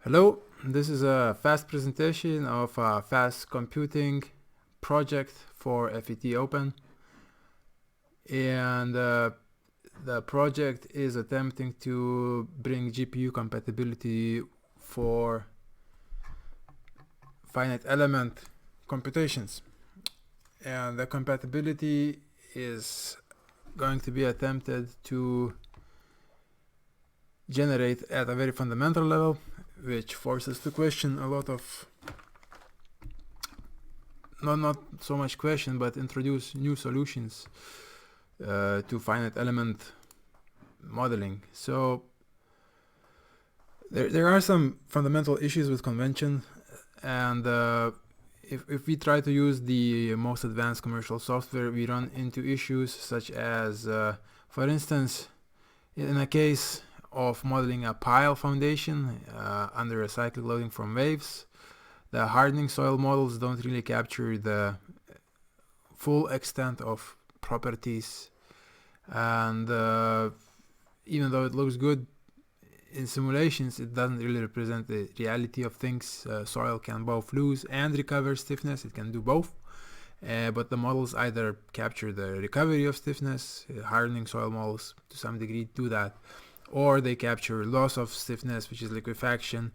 Hello, this is a fast presentation of a fast computing project for FET-OPEN, and the project is attempting to bring GPU compatibility for finite element computations, and the compatibility is going to be attempted to generate at a very fundamental level, which forces to question a lot of not so much question, but introduce new solutions to finite element modeling. So there are some fundamental issues with convention, and if we try to use the most advanced commercial software, we run into issues such as, for instance, in a case of modeling a pile foundation under a cyclic loading from waves, the hardening soil models don't really capture the full extent of properties, and even though it looks good in simulations, it doesn't really represent the reality of things. Soil can both lose and recover stiffness. It can do both, but the models either capture the recovery of stiffness, hardening soil models to some degree do that, or they capture loss of stiffness, which is liquefaction.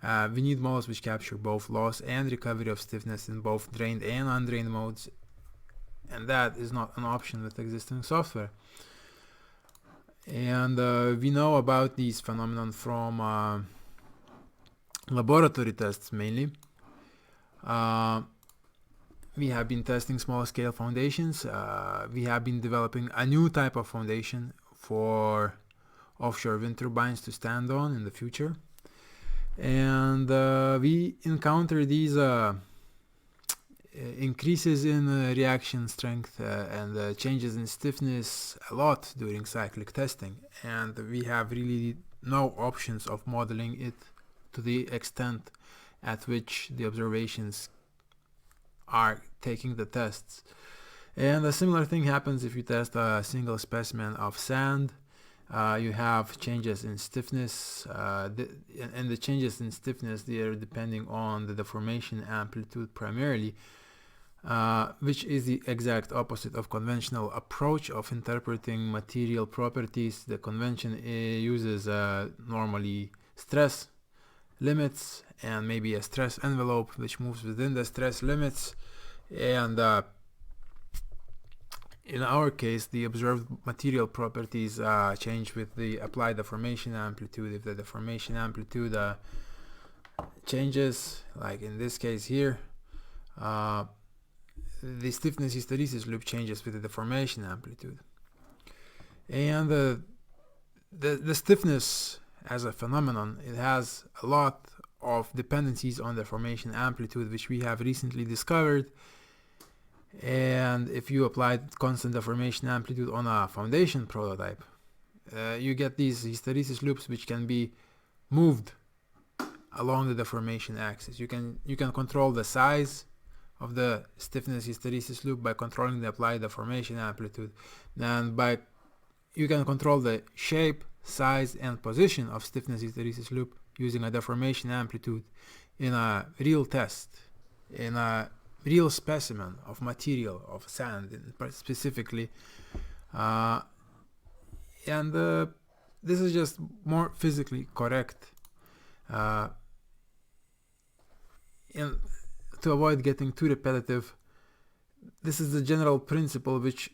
We need models which capture both loss and recovery of stiffness in both drained and undrained modes, and that is not an option with existing software. And we know about these phenomenon from laboratory tests mainly. We have been testing small-scale foundations. We have been developing a new type of foundation for offshore wind turbines to stand on in the future. And we encounter these increases in reaction strength and changes in stiffness a lot during cyclic testing, and we have really no options of modeling it to the extent at which the observations are taking the tests. And a similar thing happens if you test a single specimen of sand. You have changes in stiffness, and the changes in stiffness, they are depending on the deformation amplitude primarily, which is the exact opposite of conventional approach of interpreting material properties. The convention uses normally stress limits and maybe a stress envelope which moves within the stress limits, and in our case, the observed material properties change with the applied deformation amplitude. If the deformation amplitude changes, like in this case here, the stiffness hysteresis loop changes with the deformation amplitude. And the stiffness as a phenomenon, it has a lot of dependencies on deformation amplitude, which we have recently discovered. And if you apply constant deformation amplitude on a foundation prototype, you get these hysteresis loops which can be moved along the deformation axis. You can control the size of the stiffness hysteresis loop by controlling the applied deformation amplitude, and you can control the shape, size, and position of stiffness hysteresis loop using a deformation amplitude in a real test, in a real specimen of material, of sand specifically, and this is just more physically correct, and to avoid getting too repetitive, this is the general principle which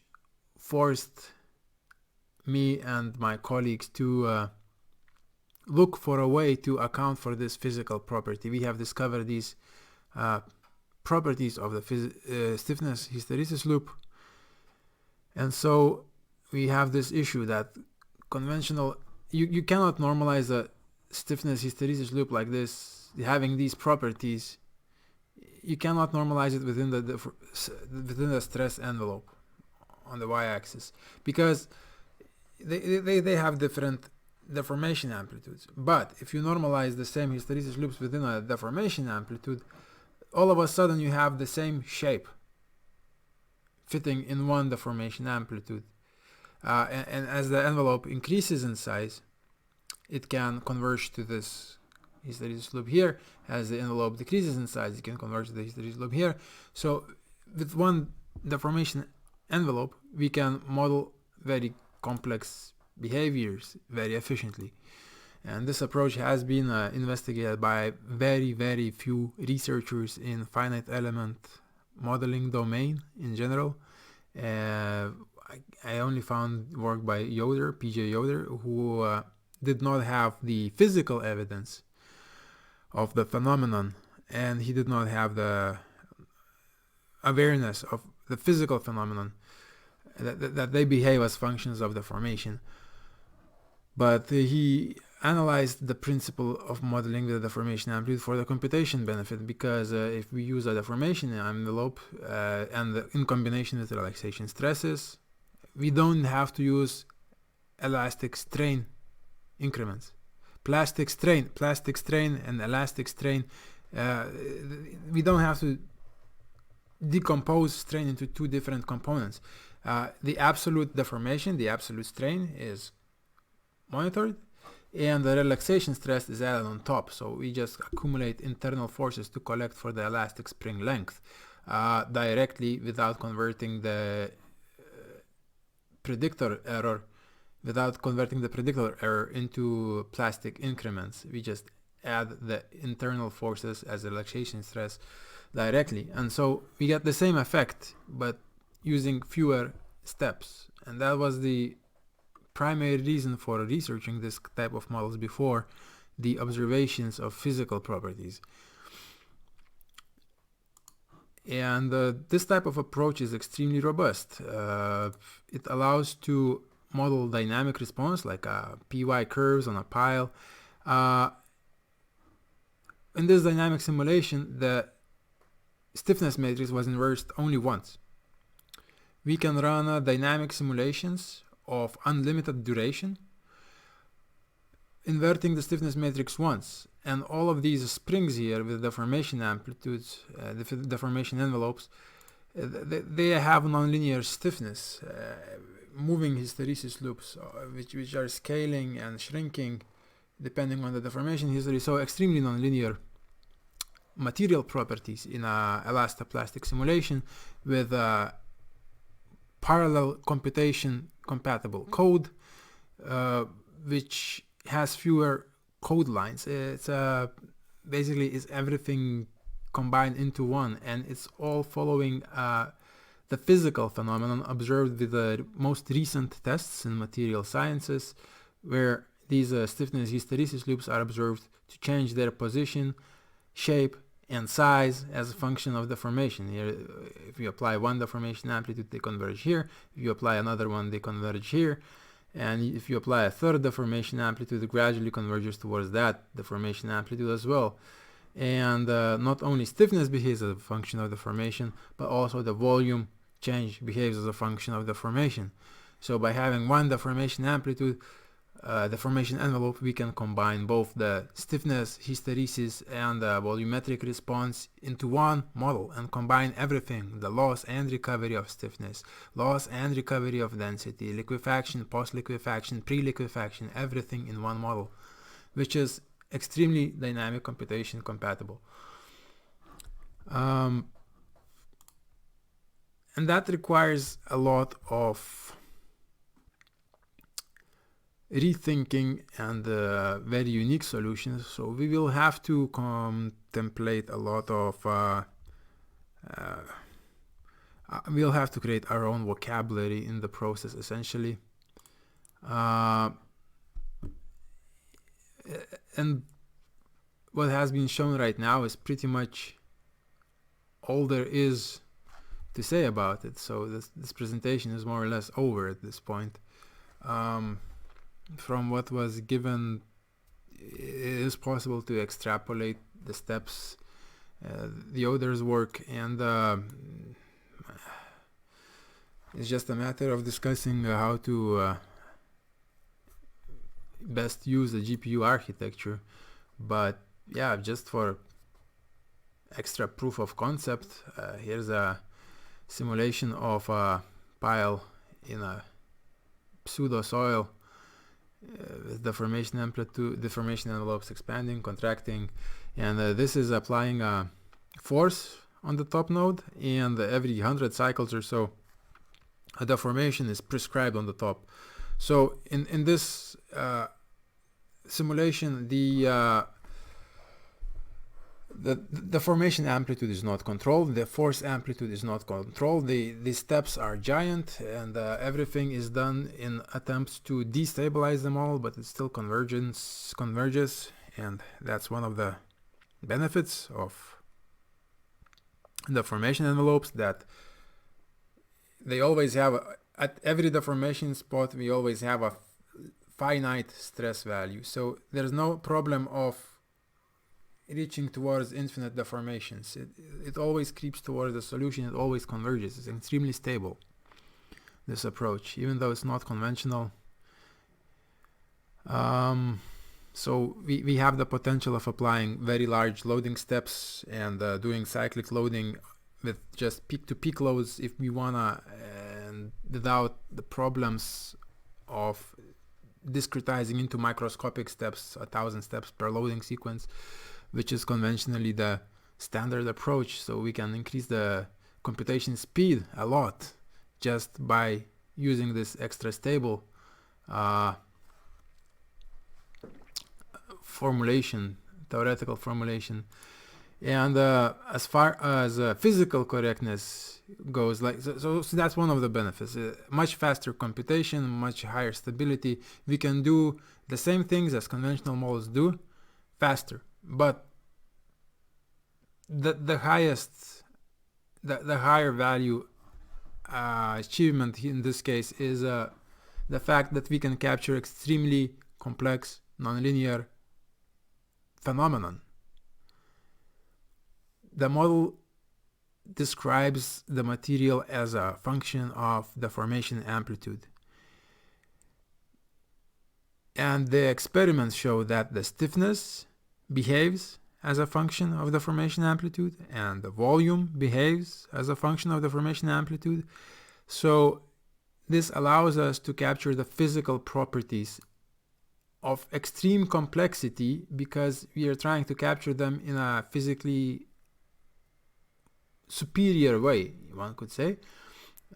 forced me and my colleagues to look for a way to account for this physical property. We have discovered these properties of the stiffness hysteresis loop, and so we have this issue that conventional, you cannot normalize a stiffness hysteresis loop like this, having these properties. You cannot normalize it within the stress envelope on the y-axis, because they have different deformation amplitudes. But if you normalize the same hysteresis loops within a deformation amplitude, all of a sudden you have the same shape fitting in one deformation amplitude, and as the envelope increases in size, it can converge to this hysteresis loop here. As the envelope decreases in size, you can converge to the hysteresis loop here. So with one deformation envelope, we can model very complex behaviors very efficiently. And this approach has been investigated by very few researchers in finite element modeling domain in general. I only found work by Yoder, PJ Yoder, who did not have the physical evidence of the phenomenon, and he did not have the awareness of the physical phenomenon, that they behave as functions of the formation. But he analyzed the principle of modeling the deformation amplitude for the computation benefit, because if we use a deformation envelope and in combination with relaxation stresses, we don't have to use elastic strain increments. Plastic strain and elastic strain, we don't have to decompose strain into two different components. The absolute deformation, the absolute strain, is monitored, and the relaxation stress is added on top. So we just accumulate internal forces to collect for the elastic spring length directly, without converting the predictor error into plastic increments. We just add the internal forces as relaxation stress directly, and so we get the same effect but using fewer steps. And that was the primary reason for researching this type of models before the observations of physical properties. And this type of approach is extremely robust. It allows to model dynamic response, like PY curves on a pile. In this dynamic simulation, the stiffness matrix was inversed only once. We can run dynamic simulations of unlimited duration, inverting the stiffness matrix once, and all of these springs here with deformation amplitudes, the deformation envelopes, they have nonlinear stiffness, moving hysteresis loops, which are scaling and shrinking depending on the deformation history. So extremely nonlinear material properties in a elastoplastic simulation with parallel computation compatible code, which has fewer code lines. It's basically is everything combined into one, and it's all following the physical phenomenon observed with the most recent tests in material sciences, where these stiffness hysteresis loops are observed to change their position, shape, and size as a function of deformation. Here, if you apply one deformation amplitude, they converge here. If you apply another one, they converge here. And if you apply a third deformation amplitude, it gradually converges towards that deformation amplitude as well. And not only stiffness behaves as a function of deformation, but also the volume change behaves as a function of deformation. So by having one deformation amplitude, deformation envelope, we can combine both the stiffness, hysteresis, and the volumetric response into one model and combine everything: the loss and recovery of stiffness, loss and recovery of density, liquefaction, post-liquefaction, pre-liquefaction, everything in one model, which is extremely dynamic computation compatible. And that requires a lot of rethinking and very unique solutions. So we will have to contemplate a lot of we'll have to create our own vocabulary in the process, essentially. And what has been shown right now is pretty much all there is to say about it. So this presentation is more or less over at this point. From what was given, it is possible to extrapolate the steps, the Yoder's work, and it's just a matter of discussing how to best use the GPU architecture. But yeah, just for extra proof of concept, here's a simulation of a pile in a pseudo soil, with deformation amplitude, deformation envelopes expanding, contracting, and this is applying a force on the top node, and every 100 cycles or so a deformation is prescribed on the top. So in this simulation, the deformation amplitude is not controlled, the force amplitude is not controlled, the steps are giant, and everything is done in attempts to destabilize the model, but it still converges, and that's one of the benefits of deformation envelopes, that they always have, at every deformation spot, we always have a finite stress value. So there's no problem of reaching towards infinite deformations. It always creeps towards the solution, it always converges. It's extremely stable, this approach, even though it's not conventional. So we have the potential of applying very large loading steps and doing cyclic loading with just peak-to-peak loads if we wanna, and without the problems of discretizing into microscopic steps, 1,000 steps per loading sequence, which is conventionally the standard approach. So we can increase the computation speed a lot just by using this extra stable formulation, theoretical formulation. And as far as physical correctness goes, so that's one of the benefits. Much faster computation, much higher stability. We can do the same things as conventional models do, faster. But the higher value achievement in this case is the fact that we can capture extremely complex nonlinear phenomenon. The model describes the material as a function of deformation amplitude. And the experiments show that the stiffness behaves as a function of deformation amplitude, and the volume behaves as a function of deformation amplitude. So this allows us to capture the physical properties of extreme complexity because we are trying to capture them in a physically superior way, one could say.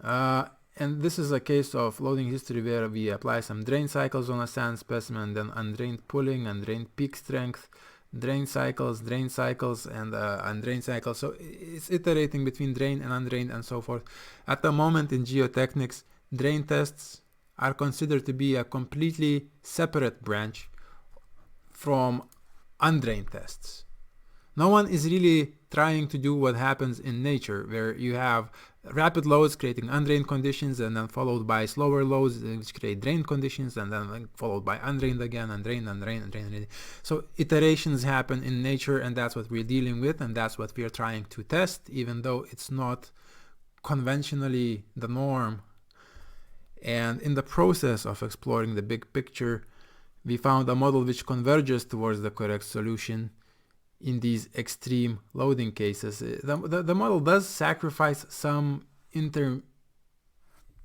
And this is a case of loading history where we apply some drain cycles on a sand specimen, then undrained pulling, undrained peak strength, drain cycles, and undrained cycles. So it's iterating between drain and undrained and so forth. At the moment in geotechnics, drain tests are considered to be a completely separate branch from undrained tests. No one is really trying to do what happens in nature, where you have rapid loads creating undrained conditions and then followed by slower loads which create drained conditions and then followed by undrained again, and drained. So iterations happen in nature, and that's what we're dealing with, and that's what we are trying to test, even though it's not conventionally the norm. And in the process of exploring the big picture, we found a model which converges towards the correct solution in these extreme loading cases. The model does sacrifice some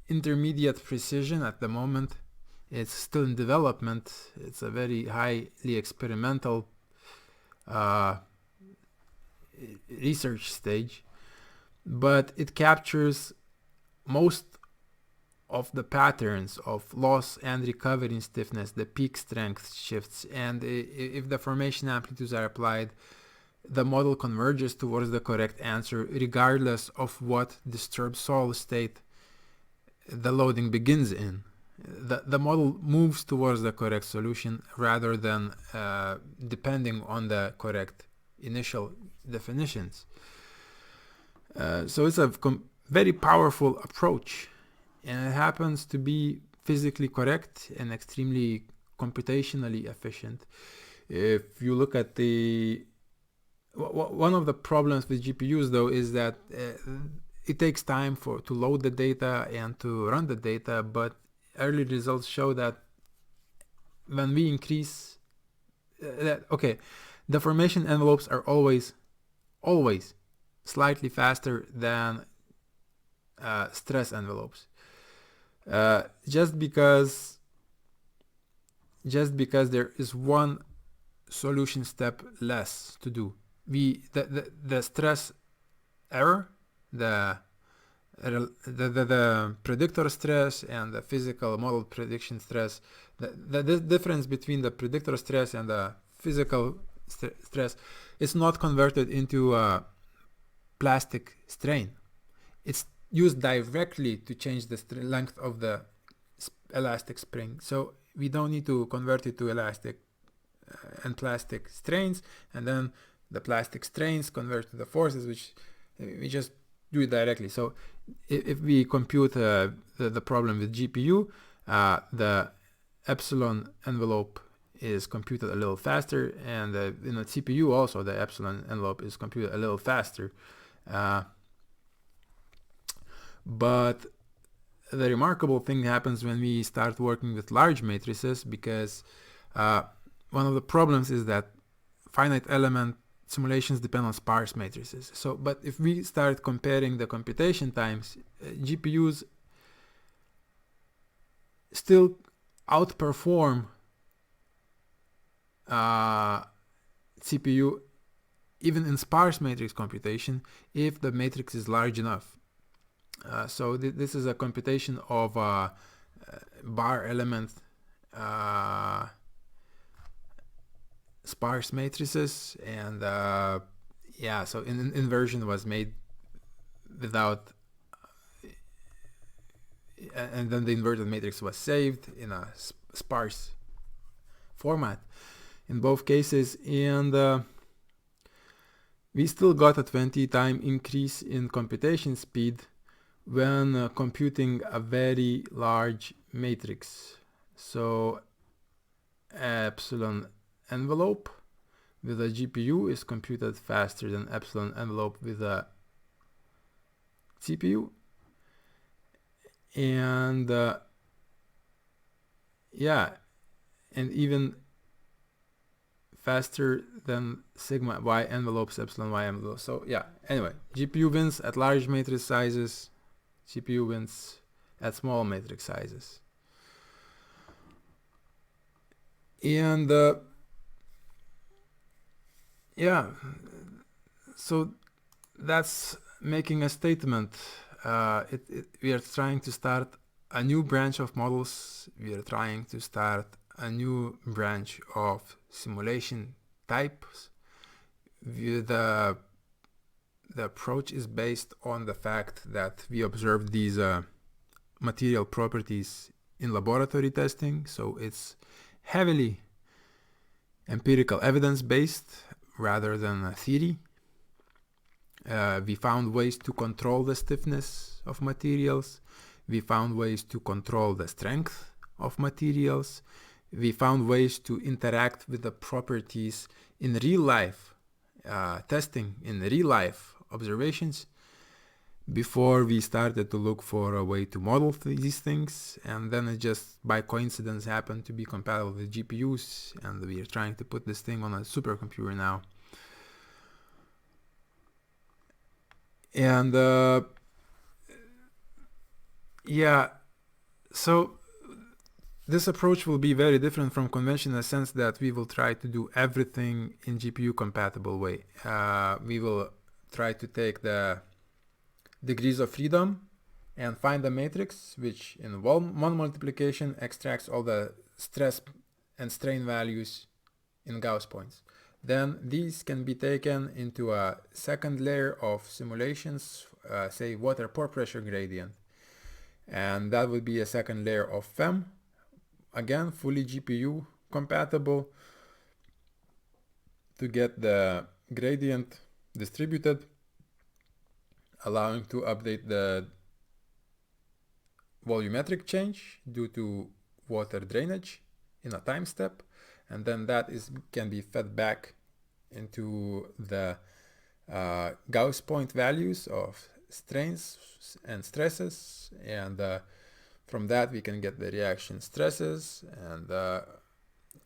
intermediate precision at the moment. It's still in development. It's a very highly experimental research stage, but it captures most of the patterns of loss and recovery in stiffness, the peak strength shifts, and if the formation amplitudes are applied, the model converges towards the correct answer regardless of what disturbed soil state the loading begins in. The model moves towards the correct solution rather than depending on the correct initial definitions. So it's a very powerful approach, and it happens to be physically correct and extremely computationally efficient. If you look at one of the problems with GPUs though is that it takes time to load the data and to run the data, but early results show that when we increase deformation envelopes are always slightly faster than stress envelopes. Just because just because there is one solution step less to do. The stress error, the predictor stress and the physical model prediction stress, the difference between the predictor stress and the physical stress is not converted into a plastic strain. It's used directly to change the length of the elastic spring. So we don't need to convert it to elastic and plastic strains, and then the plastic strains convert to the forces, which we just do it directly. So if we compute the problem with GPU, the epsilon envelope is computed a little faster, and in a CPU also the epsilon envelope is computed a little faster. But the remarkable thing happens when we start working with large matrices, because one of the problems is that finite element simulations depend on sparse matrices. So, but if we start comparing the computation times, GPUs still outperform CPU even in sparse matrix computation if the matrix is large enough. So this is a computation of bar element sparse matrices, and yeah, so inversion was made without, and then the inverted matrix was saved in a sparse format in both cases, and we still got a 20-time increase in computation speed when computing a very large matrix. So epsilon envelope with a GPU is computed faster than epsilon envelope with a CPU, and yeah, and even faster than sigma y envelopes, epsilon y envelopes. So yeah, anyway, GPU wins at large matrix sizes, CPU wins at small matrix sizes. And yeah, so that's making a statement. We are trying to start a new branch of models. We are trying to start a new branch of simulation types. The approach is based on the fact that we observed these material properties in laboratory testing, so it's heavily empirical evidence based rather than a theory. We found ways to control the stiffness of materials. We found ways to control the strength of materials. We found ways to interact with the properties in real life testing, in real life observations, before we started to look for a way to model these things, and then it just by coincidence happened to be compatible with GPUs, and we are trying to put this thing on a supercomputer now. And yeah, so this approach will be very different from convention in the sense that we will try to do everything in GPU compatible way. We will try to take the degrees of freedom and find a matrix which in one multiplication extracts all the stress and strain values in Gauss points. Then these can be taken into a second layer of simulations, say water pore pressure gradient, and that would be a second layer of FEM, again fully GPU compatible, to get the gradient distributed, allowing to update the volumetric change due to water drainage in a time step, and then that can be fed back into the Gauss point values of strains and stresses, and from that we can get the reaction stresses and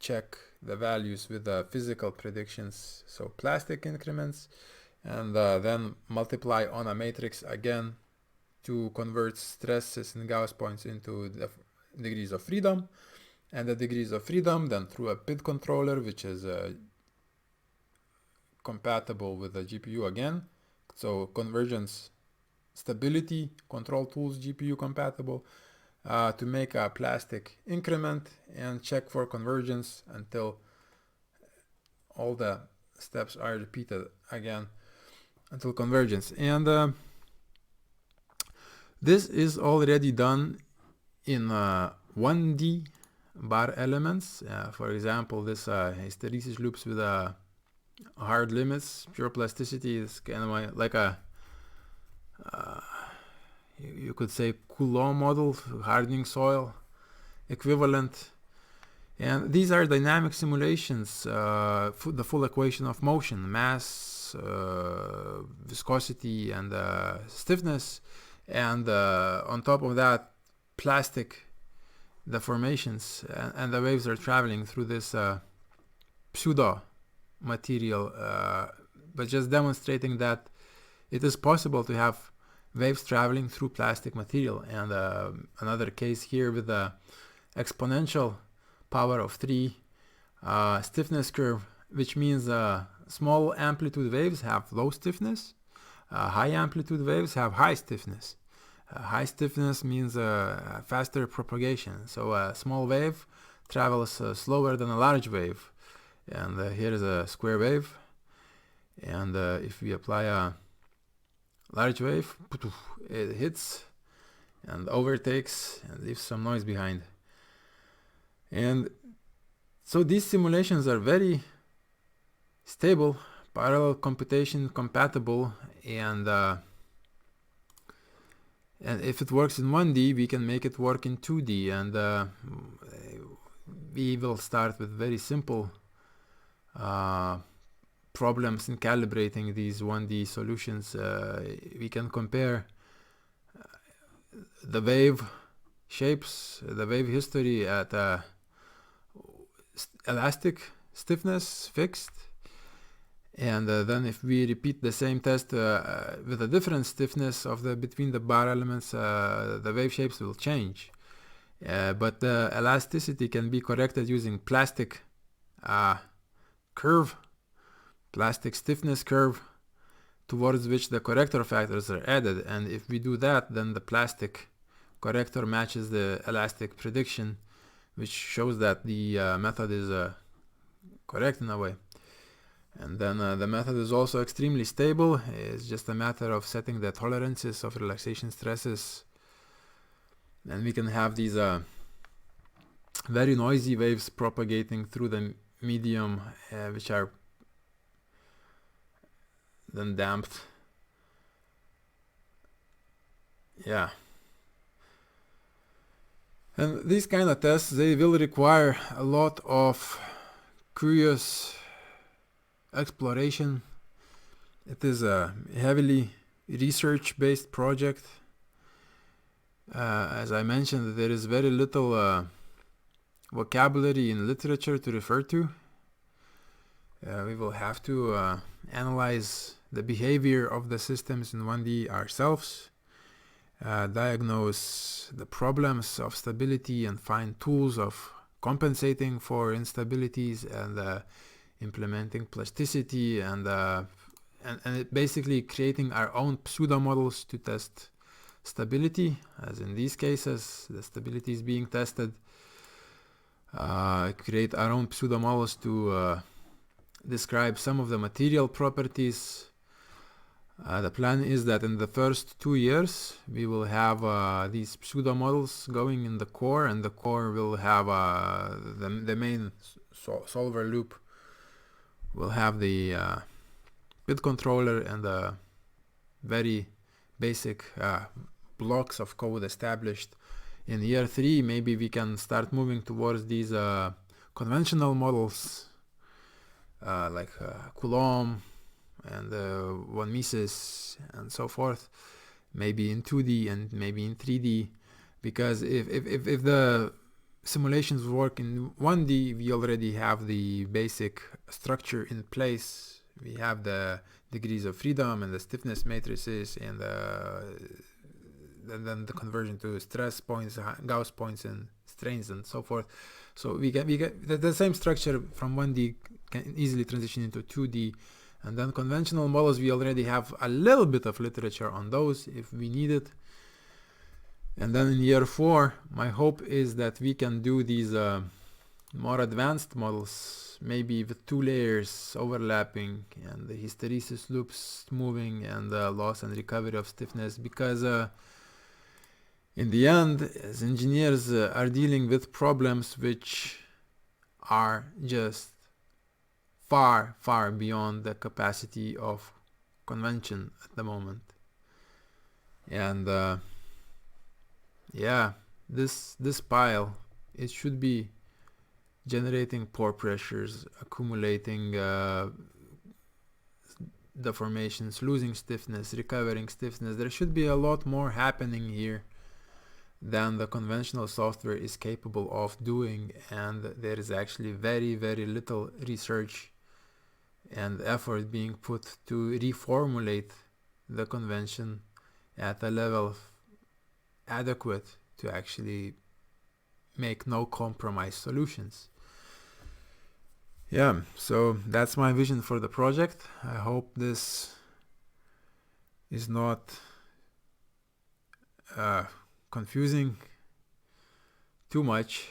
check the values with the physical predictions, so plastic increments, and then multiply on a matrix again to convert stresses and Gauss points into the degrees of freedom, and the degrees of freedom, then through a PID controller, which is compatible with the GPU again. So convergence stability control tools GPU compatible, to make a plastic increment and check for convergence until all the steps are repeated again until convergence. And this is already done in 1D bar elements. For example, this hysteresis loops with hard limits, pure plasticity is kind of like a you could say Coulomb model, hardening soil equivalent. And these are dynamic simulations, the full equation of motion, mass, viscosity, and stiffness, and on top of that, plastic deformations, and the waves are traveling through this pseudo material, but just demonstrating that it is possible to have waves traveling through plastic material. And another case here with the exponential power of 3 stiffness curve, which means small amplitude waves have low stiffness, high amplitude waves have high stiffness. High stiffness means faster propagation, so a small wave travels slower than a large wave. And here is a square wave, and if we apply a large wave, it hits and overtakes and leaves some noise behind. And so these simulations are very stable, parallel computation compatible, and if it works in 1D, we can make it work in 2D. And we will start with very simple problems in calibrating these 1D solutions. We can compare the wave shapes, the wave history at elastic stiffness fixed, and then if we repeat the same test with a different stiffness of between the bar elements, the wave shapes will change. But the elasticity can be corrected using plastic curve, plastic stiffness curve, towards which the corrector factors are added. And if we do that, then the plastic corrector matches the elastic prediction, which shows that the method is correct in a way. And then the method is also extremely stable. It's just a matter of setting the tolerances of relaxation stresses, and we can have these very noisy waves propagating through the medium, which are then damped. Yeah. And these kind of tests, they will require a lot of curious exploration. It is a heavily research-based project. As I mentioned, there is very little vocabulary in literature to refer to. We will have to analyze the behavior of the systems in 1D ourselves, diagnose the problems of stability and find tools of compensating for instabilities, and implementing plasticity, and basically creating our own pseudo models to test stability, as in these cases the stability is being tested. Create our own pseudo models to describe some of the material properties. The plan is that in the first 2 years we will have these pseudo models going in the core, and the core will have the main solver loop will have the PID controller and the very basic blocks of code established. In year 3, maybe we can start moving towards these conventional models like Coulomb and von Mises and so forth, maybe in 2D and maybe in 3D, because if the simulations work in 1D, we already have the basic structure in place. We have the degrees of freedom and the stiffness matrices and and then the conversion to stress points, Gauss points, and strains, and so forth. So we get the same structure from 1D can easily transition into 2D. And then conventional models, we already have a little bit of literature on those if we need it. And then in year 4, my hope is that we can do these more advanced models, maybe with 2 layers overlapping and the hysteresis loops moving and loss and recovery of stiffness, because in the end, as engineers are dealing with problems which are just far, far beyond the capacity of convention at the moment. And yeah, this pile, it should be generating pore pressures, accumulating deformations, losing stiffness, recovering stiffness. There should be a lot more happening here than the conventional software is capable of doing, and there is actually very, very little research and effort being put to reformulate the convention at a level adequate to actually make no compromise solutions. Yeah, so that's my vision for the project. I hope this is not confusing too much,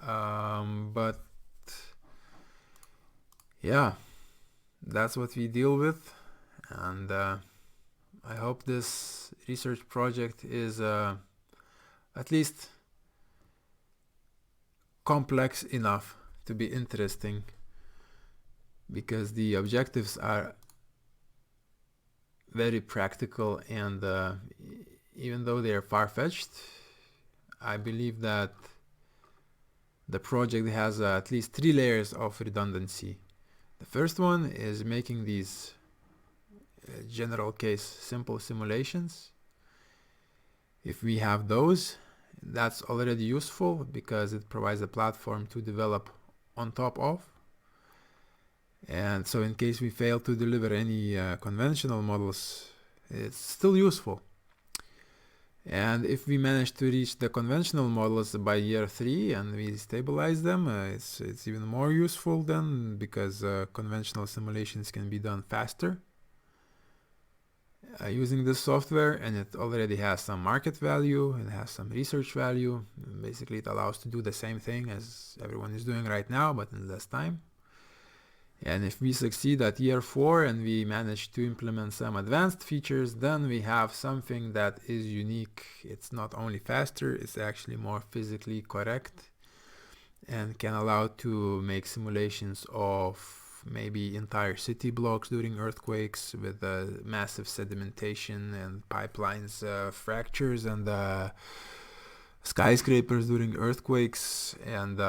but yeah, that's what we deal with, and I hope this research project is at least complex enough to be interesting, because the objectives are very practical, and even though they are far-fetched, I believe that the project has at least 3 layers of redundancy. The first one is making these general case simple simulations. If we have those, that's already useful because it provides a platform to develop on top of. And so in case we fail to deliver any conventional models, it's still useful. And if we manage to reach the conventional models by year 3 and we stabilize them, it's even more useful then, because conventional simulations can be done faster using this software, and it already has some market value, it has some research value. Basically, it allows to do the same thing as everyone is doing right now, but in less time. And if we succeed at year 4 and we manage to implement some advanced features, then we have something that is unique. It's not only faster, it's actually more physically correct and can allow to make simulations of maybe entire city blocks during earthquakes with massive sedimentation and pipelines, fractures, and skyscrapers during earthquakes, and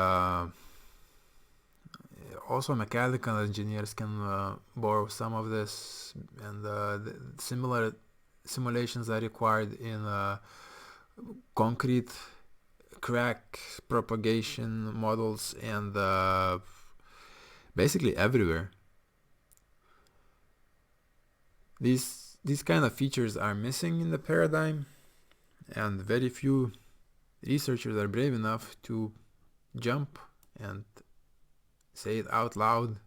also mechanical engineers can borrow some of this, and the similar simulations are required in concrete crack propagation models, and basically everywhere. These kind of features are missing in the paradigm, and very few researchers are brave enough to jump and say it out loud.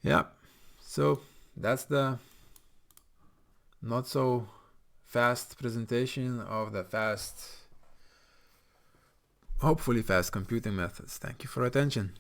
Yeah, so that's the not so fast presentation of the hopefully fast computing methods. Thank you for attention.